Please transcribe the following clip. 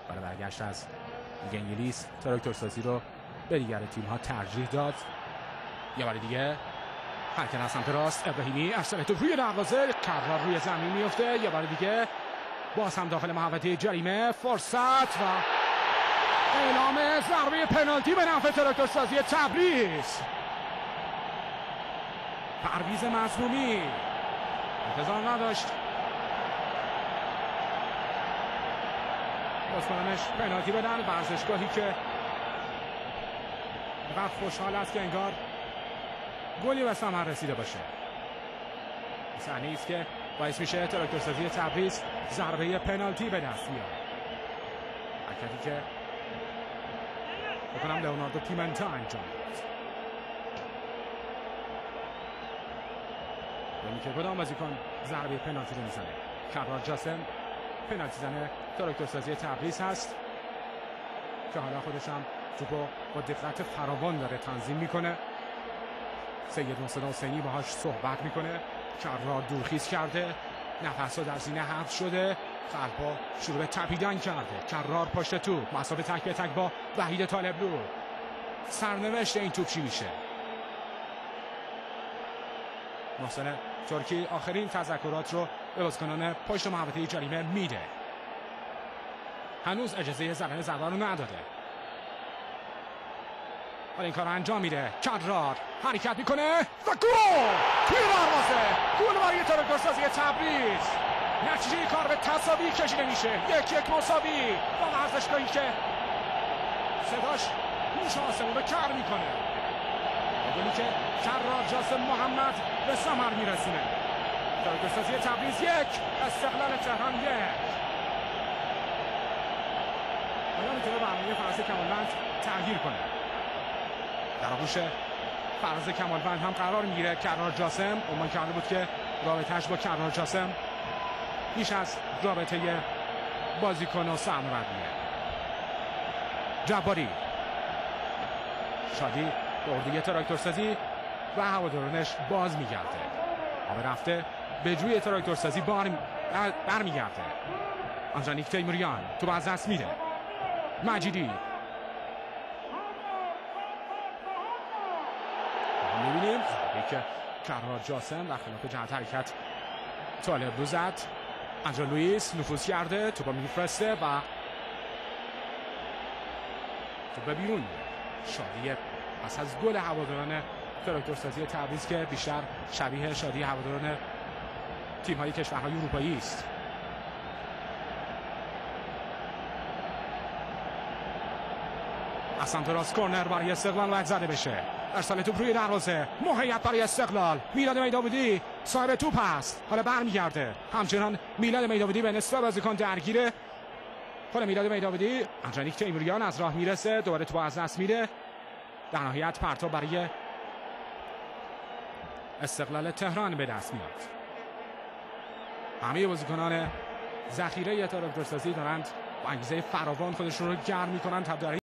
برای برگشت از لیگ انگلیس تراکتورسازی رو به دیگر تیم‌ها ترجیح داد. یه بار دیگه حرکت از سمت راست ابراهیمی ارسال توپ روی دروازه، کرار روی زمین میفته. یه بار دیگه باز هم داخل محوطه جریمه، فرصت و اعلام ضربه پنالتی به نفع تراکتورسازی تبریز. پرویز مظلومی انتظار نداشت بازیکنانش پنالتی بدن. ورزشگاهی که و خوشحال است که انگار گلی به ثمر رسیده باشه. صحنه‌ای است که باعث میشه تراکتورسازی تبریز ضربه پنالتی به دست بیاره. حرکتی که بکنم لئوناردو پیمنتا انجام داد. یعنی که کدام بازیکن ضربه پنالتی رو میزنه؟ کرار جاسم پنالتی زنه تراکتورسازی تبریز هست که حالا خودش هم توپو با دقت فراوان داره تنظیم میکنه. سید ناصر حسینی باهاش صحبت میکنه. کرار دورخیز کرده، نفس‌ها در سینه حبس شده، قلب‌ها شروع به تپیدن کرده. کرار پشت توپ، مسابقه تک به تک با وحید طالبلو. سرنوشت این توپ چی میشه؟ محسن ترکی آخرین تذکرات رو به بازیکنان پشت محوطه جریمه میده. هنوز اجازه زدن ضربه رو نداده. ولی این کار انجام میده. کرار حرکت میکنه و گل توی دروازه. گل برای تراکتورسازی تبریز. نتیجه کار به تساوی کشیده میشه. 1-1 مساوی با ورزشگاهی که صداش گوش آسمون رو کر میکنه. گلی که کرار جاسم محمد به ثمر میرسونه. تراکتورسازی تبریز 1، استقلال تهران 1. حالا میتونه برنامه فراز کمالوند تغییر کنه. در آغوش فراز کمالوند هم قرار میگیره کرار جاسم. عنوان کرده بود که رابطه‌اش با کرار جاسم بیش از رابطه بازیکن و سرمربیه. جباری شادی به اردوی تراکتورسازی و هوادارانش باز میگرده. آب رفته به جوی تراکتورسازی برمیگرده. آنجانیک تیموریان تو از دست میده. مجیدی میبینیم ضربه‌ای که کرار جاسم در خلاف جهت حرکت طالبلو زد. انجا لوئیس نفوذ کرده، توپو میفرسته و توپ بیرون. شادی پس از گل هواداران تراکتورسازی تبریز که بیشتر شبیه شادی هواداران تیم‌های کشورهای اروپایی است. از سمت راست کورنر برای استقلال باید زده بشه. ارسال توپ روی دروازه، موقعیت برای استقلال. میلاد میداودی صاحب توپ است، حالا برمیگرده. همچنان میلاد میداودی به نسبت بازیکن درگیره. خود میلاد میداودی، انجانیک تیموریان از راه میرسه، دوباره توپ از دست میده. در نهایت پرتاب برای استقلال تهران به دست میاد. همه بازیکنان ذخیره تراکتورسازی دارند با انگیزه فراوان خودشون رو گرم میکنند.